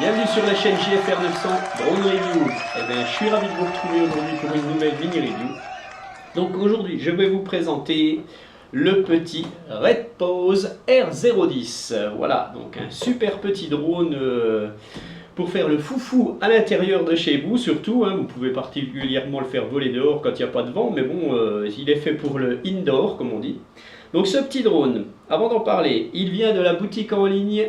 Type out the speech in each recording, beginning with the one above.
Bienvenue sur la chaîne JFR 900 Drone Review. Je suis ravi de vous retrouver aujourd'hui pour une nouvelle mini review. Donc aujourd'hui, je vais vous présenter le petit Redpose R010. Voilà, donc un super petit drone pour faire le foufou à l'intérieur de chez vous, surtout. Vous pouvez particulièrement le faire voler dehors quand il n'y a pas de vent, mais bon, il est fait pour le indoor, comme on dit. Donc ce petit drone, avant d'en parler, il vient de la boutique en ligne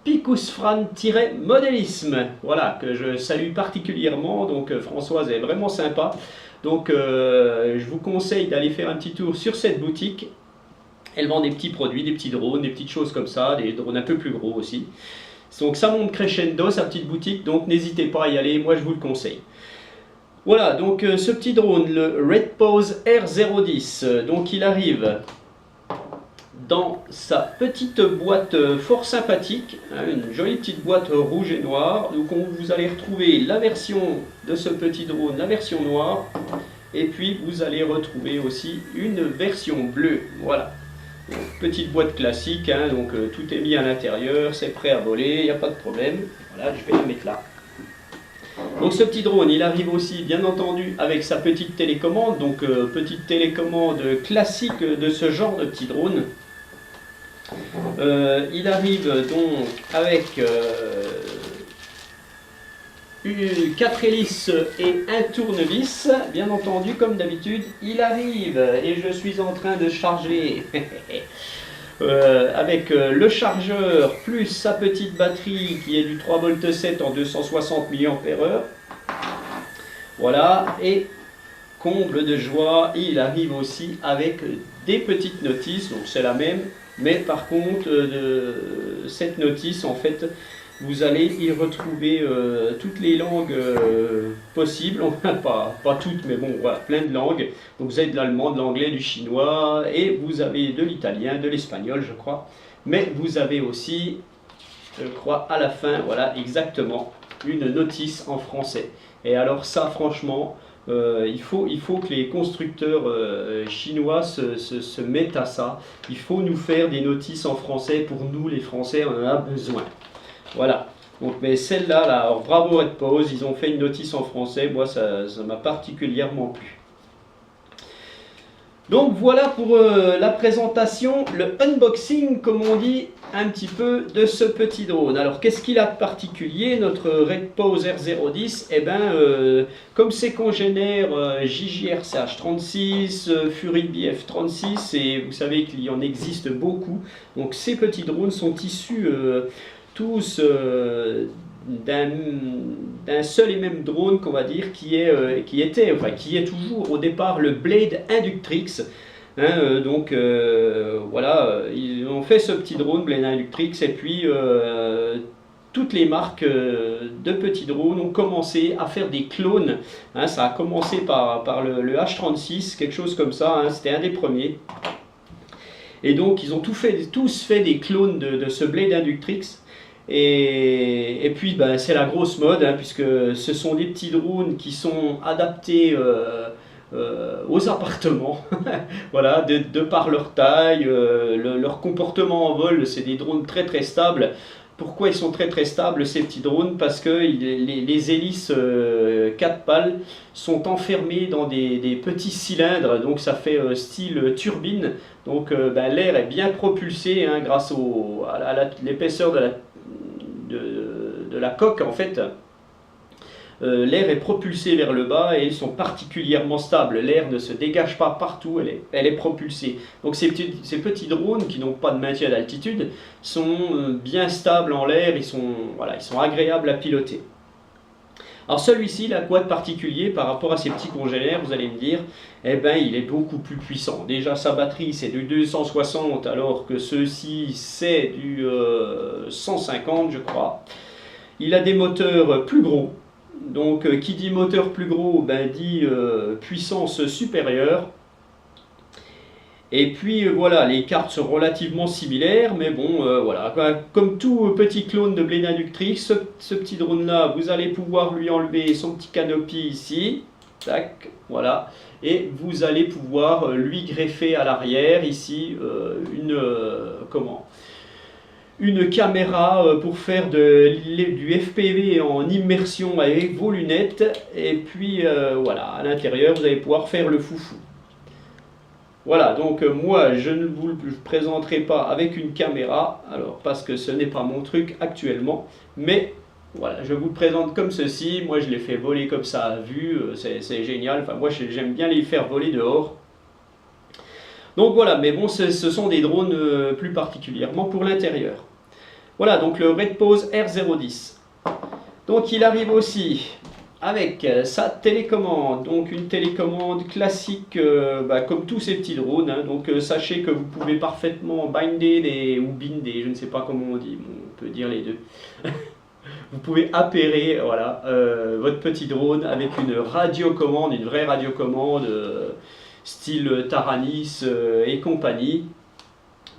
Picusfran-Modélisme, voilà, que je salue particulièrement. Donc Françoise est vraiment sympa. Donc je vous conseille d'aller faire un petit tour sur cette boutique. Elle vend des petits produits, des petits drones, des petites choses comme ça, des drones un peu plus gros aussi. Donc ça monte crescendo, sa petite boutique, donc n'hésitez pas à y aller, moi je vous le conseille. Voilà, donc ce petit drone, le Redpose R010, donc il arrive dans sa petite boîte fort sympathique, une jolie petite boîte rouge et noire. Donc vous allez retrouver la version de ce petit drone, la version noire, et puis vous allez retrouver aussi une version bleue. Voilà, donc, petite boîte classique, donc tout est mis à l'intérieur, c'est prêt à voler, il n'y a pas de problème. Voilà, je vais la mettre là. Donc ce petit drone, il arrive aussi bien entendu avec sa petite télécommande, donc petite télécommande classique de ce genre de petit drone. Il arrive donc avec 4 hélices et un tournevis, bien entendu, comme d'habitude. Il arrive, et je suis en train de charger avec le chargeur plus sa petite batterie qui est du 3,7 V en 260 mAh. Voilà, et comble de joie, il arrive aussi avec des petites notices, donc c'est la même. Mais par contre, cette notice, en fait, vous allez y retrouver toutes les langues possibles, enfin pas toutes, mais bon, voilà, plein de langues. Donc vous avez de l'allemand, de l'anglais, du chinois, et vous avez de l'italien, de l'espagnol, je crois. Mais vous avez aussi, je crois, à la fin, voilà, exactement, une notice en français. Et alors ça, franchement, il faut que les constructeurs chinois se mettent à ça. Il faut nous faire des notices en français. Pour nous, les Français, on en a besoin. Voilà. Donc, mais celle-là, là, bravo Redpose, ils ont fait une notice en français. Moi, ça m'a particulièrement plu. Donc voilà pour la présentation, le unboxing, comme on dit, un petit peu de ce petit drone. Alors qu'est-ce qu'il a de particulier, notre Redpose R010? Comme ses congénères JJRCH36, Fury BF36, et vous savez qu'il y en existe beaucoup, donc ces petits drones sont issus tous d'un seul et même drone, qu'on va dire, qui est toujours au départ le Blade Inductrix. Voilà, ils ont fait ce petit drone Blade Inductrix, et puis toutes les marques de petits drones ont commencé à faire des clones. Ça a commencé par le H36, quelque chose comme ça, c'était un des premiers. Et donc ils ont tous fait des clones de ce Blade Inductrix. Et puis c'est la grosse mode, puisque ce sont des petits drones qui sont adaptés aux appartements. Voilà, de par leur taille, leur comportement en vol, c'est des drones très très stables. Pourquoi ils sont très très stables, ces petits drones? Parce que les hélices 4 pales sont enfermées dans des petits cylindres, donc ça fait style turbine. Donc l'air est bien propulsé grâce à l'épaisseur de la coque, en fait. L'air est propulsé vers le bas et ils sont particulièrement stables. L'air ne se dégage pas partout, elle est propulsée. Donc ces petits drones qui n'ont pas de maintien d'altitude sont bien stables en l'air, ils sont agréables à piloter. Alors celui-ci, il a quoi de particulier par rapport à ces petits congénères, vous allez me dire? Il est beaucoup plus puissant. Déjà sa batterie c'est du 260, alors que ceux-ci c'est du 150, je crois. Il a des moteurs plus gros. Donc qui dit moteur plus gros, dit puissance supérieure. Et puis voilà, les cartes sont relativement similaires, mais bon, voilà, comme tout petit clone de Blade Inductrix, ce petit drone là, vous allez pouvoir lui enlever son petit canopy ici, tac, voilà, et vous allez pouvoir lui greffer à l'arrière ici une caméra pour faire du FPV en immersion avec vos lunettes. Et puis voilà, à l'intérieur, vous allez pouvoir faire le foufou. Voilà, donc moi, je ne vous le présenterai pas avec une caméra, alors parce que ce n'est pas mon truc actuellement. Mais voilà, je vous le présente comme ceci. Moi, je les fais voler comme ça à vue, c'est génial. Enfin, moi, j'aime bien les faire voler dehors. Donc voilà, mais bon, ce sont des drones plus particulièrement pour l'intérieur. Voilà, donc le Redpose R010. Donc il arrive aussi avec sa télécommande, donc une télécommande classique comme tous ces petits drones. Hein. Donc sachez que vous pouvez parfaitement binder ou binder, je ne sais pas comment on dit, on peut dire les deux. Vous pouvez appairer voilà, votre petit drone avec une radiocommande, une vraie radiocommande style Taranis et compagnie.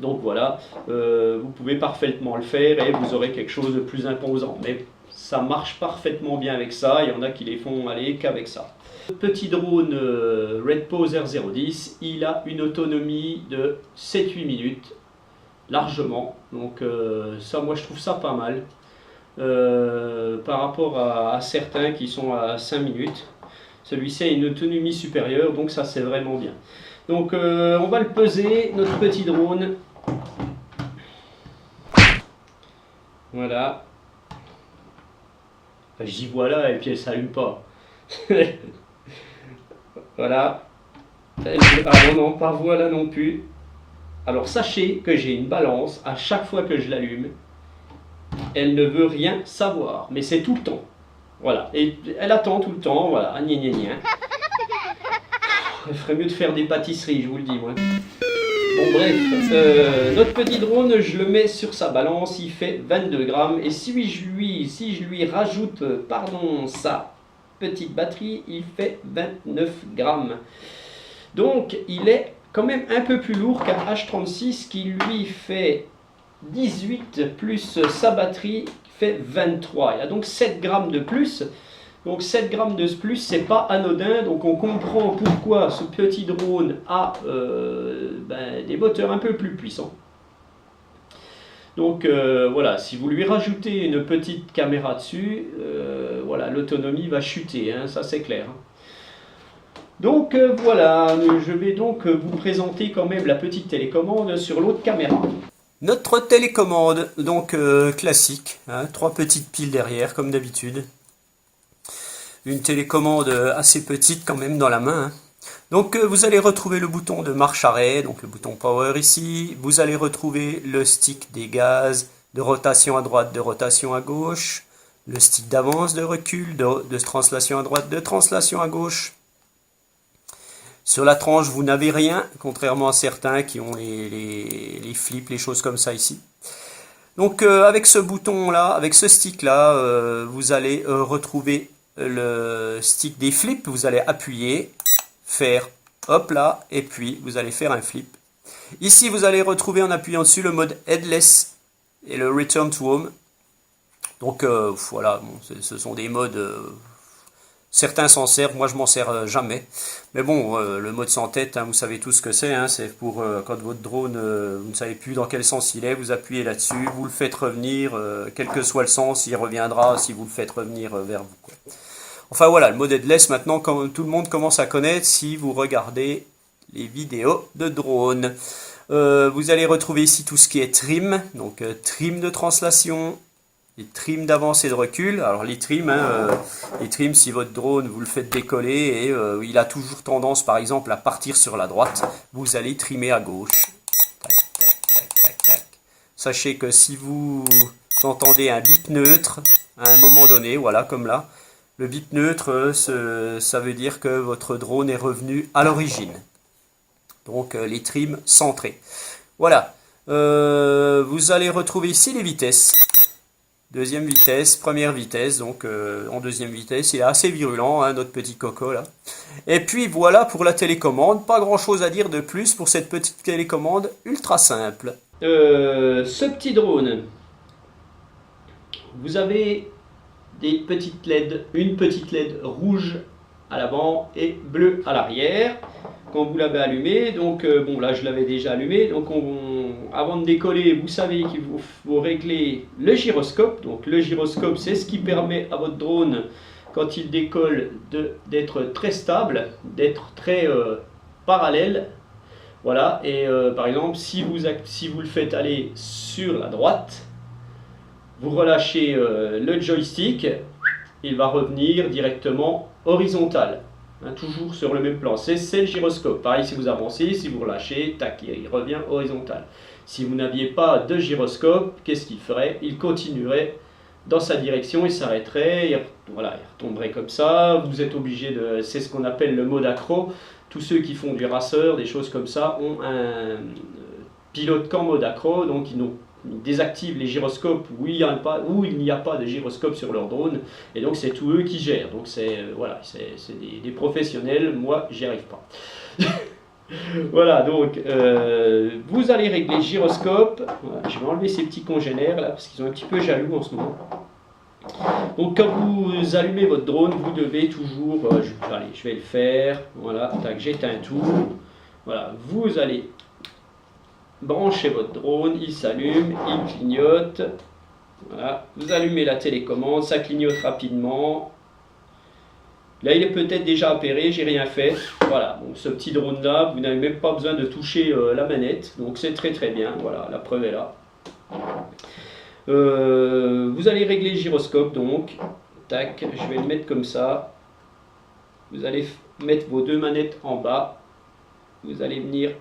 Donc voilà, vous pouvez parfaitement le faire et vous aurez quelque chose de plus imposant. Mais ça marche parfaitement bien avec ça, il y en a qui les font aller qu'avec ça. Le petit drone Redpose R010, il a une autonomie de 7-8 minutes, largement. Donc ça, moi je trouve ça pas mal. Par rapport à certains qui sont à 5 minutes. Celui-ci a une autonomie supérieure, donc ça c'est vraiment bien. Donc on va le peser, notre petit drone. Voilà. Enfin, j'y vois là et puis elle ne s'allume pas. Voilà. Ah non, non, pas voilà non plus. Alors sachez que j'ai une balance à chaque fois que je l'allume. Elle ne veut rien savoir, mais c'est tout le temps. Voilà, et elle attend tout le temps, voilà, gna gna gna. Il ferait mieux de faire des pâtisseries, je vous le dis, moi. Bon, bref, notre petit drone, je le mets sur sa balance, il fait 22 grammes. Et si je lui rajoute, sa petite batterie, il fait 29 grammes. Donc, il est quand même un peu plus lourd qu'un H36 qui lui fait 18 plus sa batterie fait 23. Il y a donc 7 grammes de plus. Donc 7 grammes de plus, c'est pas anodin. Donc on comprend pourquoi ce petit drone a des moteurs un peu plus puissants. Donc voilà, si vous lui rajoutez une petite caméra dessus, voilà, l'autonomie va chuter, hein, ça c'est clair. Donc voilà, je vais donc vous présenter quand même la petite télécommande sur l'autre caméra. Notre télécommande, donc classique, hein, 3 petites piles derrière comme d'habitude. Une télécommande assez petite quand même dans la main. Hein. Donc vous allez retrouver le bouton de marche-arrêt, donc le bouton power ici. Vous allez retrouver le stick des gaz, de rotation à droite, de rotation à gauche. Le stick d'avance, de recul, de translation à droite, de translation à gauche. Sur la tranche, vous n'avez rien, contrairement à certains qui ont les flips, les choses comme ça ici. Donc avec ce bouton-là, avec ce stick-là, vous allez retrouver le stick des flips. Vous allez appuyer, faire hop là, et puis vous allez faire un flip. Ici, vous allez retrouver en appuyant dessus le mode headless et le return to home. Donc voilà, bon, ce sont des modes... certains s'en servent, moi je m'en sers jamais. Mais bon, le mode sans tête, hein, vous savez tout ce que c'est. Hein, c'est pour quand votre drone, vous ne savez plus dans quel sens il est, vous appuyez là-dessus, vous le faites revenir, quel que soit le sens, il reviendra si vous le faites revenir vers vous. Quoi. Enfin voilà, le mode headless maintenant, comme tout le monde commence à connaître si vous regardez les vidéos de drone. Vous allez retrouver ici tout ce qui est trim, donc trim de translation, les trims d'avance et de recul. Alors les trims, si votre drone vous le faites décoller et il a toujours tendance par exemple à partir sur la droite, vous allez trimer à gauche. Tac, tac, tac, tac, tac. Sachez que si vous entendez un bip neutre à un moment donné, voilà comme là, le bip neutre, ça veut dire que votre drone est revenu à l'origine. Donc les trims centrés. Voilà. Vous allez retrouver ici les vitesses. Deuxième vitesse, première vitesse, donc en deuxième vitesse, il est assez virulent, hein, notre petit coco là. Et puis voilà pour la télécommande, pas grand chose à dire de plus pour cette petite télécommande ultra simple. Ce petit drone, vous avez des petites LED, une petite LED rouge à l'avant et bleue à l'arrière. Quand vous l'avez allumé, donc bon là je l'avais déjà allumé, donc avant de décoller, vous savez qu'il faut régler le gyroscope. Donc le gyroscope, c'est ce qui permet à votre drone, quand il décolle, d'être très stable, d'être très parallèle. Voilà, et par exemple, si vous le faites aller sur la droite, vous relâchez le joystick, il va revenir directement horizontal. Hein, toujours sur le même plan, c'est le gyroscope. Pareil, si vous avancez, si vous relâchez, tac, il revient horizontal. Si vous n'aviez pas de gyroscope, qu'est-ce qu'il ferait? Il continuerait dans sa direction, il s'arrêterait, voilà, il retomberait comme ça. Vous êtes obligé de... C'est ce qu'on appelle le mode accro. Tous ceux qui font du racer, des choses comme ça, ont un pilote qu'en mode accro, donc ils désactivent les gyroscopes où il n'y a pas de gyroscope sur leur drone, et donc c'est tout eux qui gèrent. Donc c'est voilà, c'est des professionnels, moi j'y arrive pas. Voilà, donc vous allez régler le gyroscope. Voilà, je vais enlever ces petits congénères là parce qu'ils sont un petit peu jaloux en ce moment. Donc quand vous allumez votre drone, vous devez toujours, allez, je vais le faire, voilà, tac, j'éteins tout, voilà, vous allez brancher votre drone, il s'allume, il clignote, voilà, vous allumez la télécommande, ça clignote rapidement, là il est peut-être déjà appairé, j'ai rien fait, voilà, donc ce petit drone là, vous n'avez même pas besoin de toucher la manette, donc c'est très très bien, voilà, la preuve est là. Vous allez régler le gyroscope, donc tac, je vais le mettre comme ça. Vous allez mettre vos deux manettes en bas, vous allez venir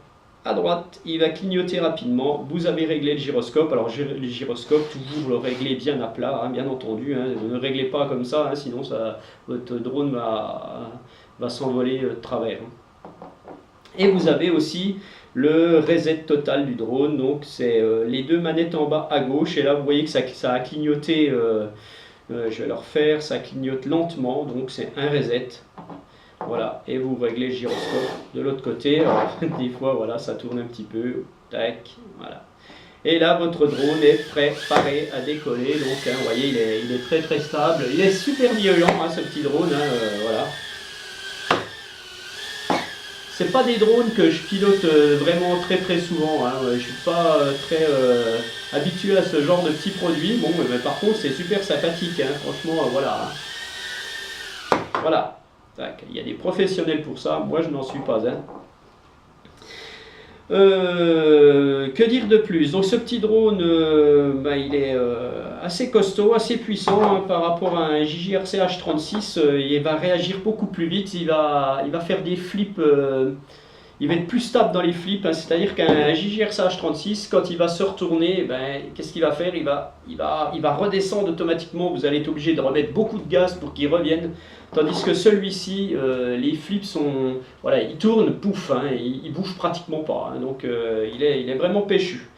à droite, il va clignoter rapidement. Vous avez réglé le gyroscope. Alors le gyroscope, toujours le régler bien à plat, hein, bien entendu, hein. Vous ne réglez pas comme ça, hein, sinon votre drone va s'envoler de travers, hein. Et vous avez aussi le reset total du drone, donc c'est les deux manettes en bas à gauche, et là vous voyez que ça a clignoté, je vais le refaire, ça clignote lentement, donc c'est un reset. Voilà, et vous réglez le gyroscope de l'autre côté. Alors, des fois voilà, ça tourne un petit peu, tac, voilà. Et là votre drone est préparé à décoller, donc hein, vous voyez il est très très stable, il est super violent, hein, ce petit drone, hein, voilà. C'est pas des drones que je pilote vraiment très très souvent, hein. Je suis pas très habitué à ce genre de petits produits. Bon, mais par contre c'est super sympathique, hein. Franchement, voilà. Voilà, tac. Il y a des professionnels pour ça, moi je n'en suis pas, hein. Que dire de plus? Donc ce petit drone, il est assez costaud, assez puissant, hein, par rapport à un JJRC H36. Il va réagir beaucoup plus vite, il va faire des flips, il va être plus stable dans les flips, hein. C'est-à-dire qu'un JJRC H36, quand il va se retourner, qu'est-ce qu'il va faire? Il va redescendre automatiquement, vous allez être obligé de remettre beaucoup de gaz pour qu'il revienne. Tandis que celui-ci, les flips sont, voilà, il tourne, pouf, hein, il bouge pratiquement pas, hein, donc il est vraiment péchu.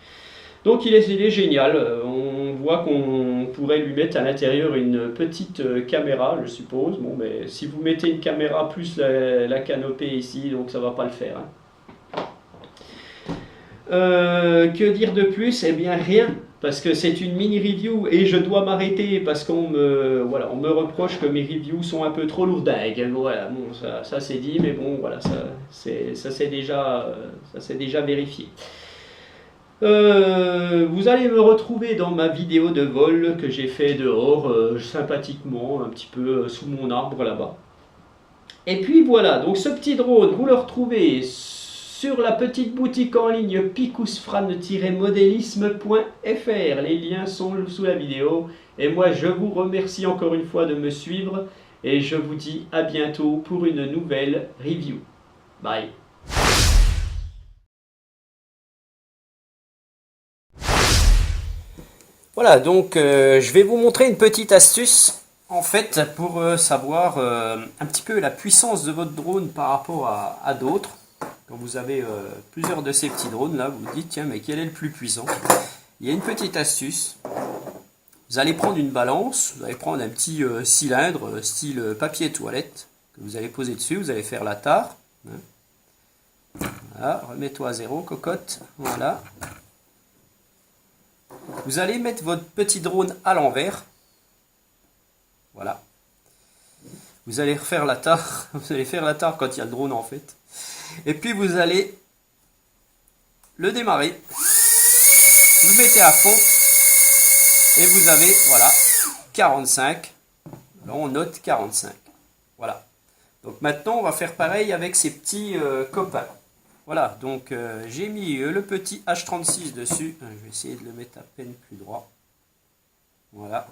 Donc il est génial, on voit qu'on pourrait lui mettre à l'intérieur une petite caméra, je suppose. Bon, mais si vous mettez une caméra plus la canopée ici, donc ça va pas le faire, hein. Que dire de plus? Eh bien rien, parce que c'est une mini review et je dois m'arrêter parce qu'on me reproche que mes reviews sont un peu trop lourdingues. Voilà, bon, ça c'est dit, mais bon, voilà, ça c'est déjà vérifié. Vous allez me retrouver dans ma vidéo de vol que j'ai fait dehors, sympathiquement, un petit peu sous mon arbre là-bas. Et puis voilà, donc ce petit drone, vous le retrouvez sur la petite boutique en ligne picusfran-modélisme.fr. Les liens sont sous la vidéo. Et moi, je vous remercie encore une fois de me suivre. Et je vous dis à bientôt pour une nouvelle review. Bye. Voilà, donc je vais vous montrer une petite astuce, en fait, pour savoir un petit peu la puissance de votre drone par rapport à d'autres. Quand vous avez plusieurs de ces petits drones là, vous vous dites tiens, mais quel est le plus puissant? Il y a une petite astuce. Vous allez prendre une balance, vous allez prendre un petit cylindre style papier toilette que vous allez poser dessus, vous allez faire la tare. Voilà, remets-toi à zéro, cocotte. Voilà. Vous allez mettre votre petit drone à l'envers. Voilà. Vous allez refaire la tare. Vous allez faire la tare quand il y a le drone en fait. Et puis vous allez le démarrer. Vous mettez à fond et vous avez, voilà, 45. Là, on note 45. Voilà. Donc maintenant, on va faire pareil avec ces petits copains. Voilà, donc j'ai mis le petit H36 dessus. Je vais essayer de le mettre à peine plus droit. Voilà.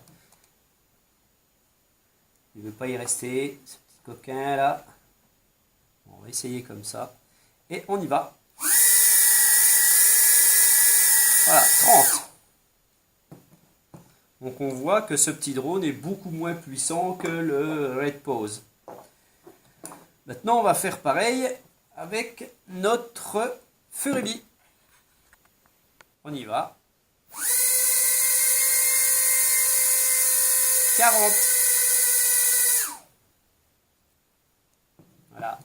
Il ne veut pas y rester, ce petit coquin là. On va essayer comme ça. Et on y va. Voilà, 30. Donc on voit que ce petit drone est beaucoup moins puissant que le Red Pose. Maintenant on va faire pareil avec notre Furby. On y va. 40. Voilà.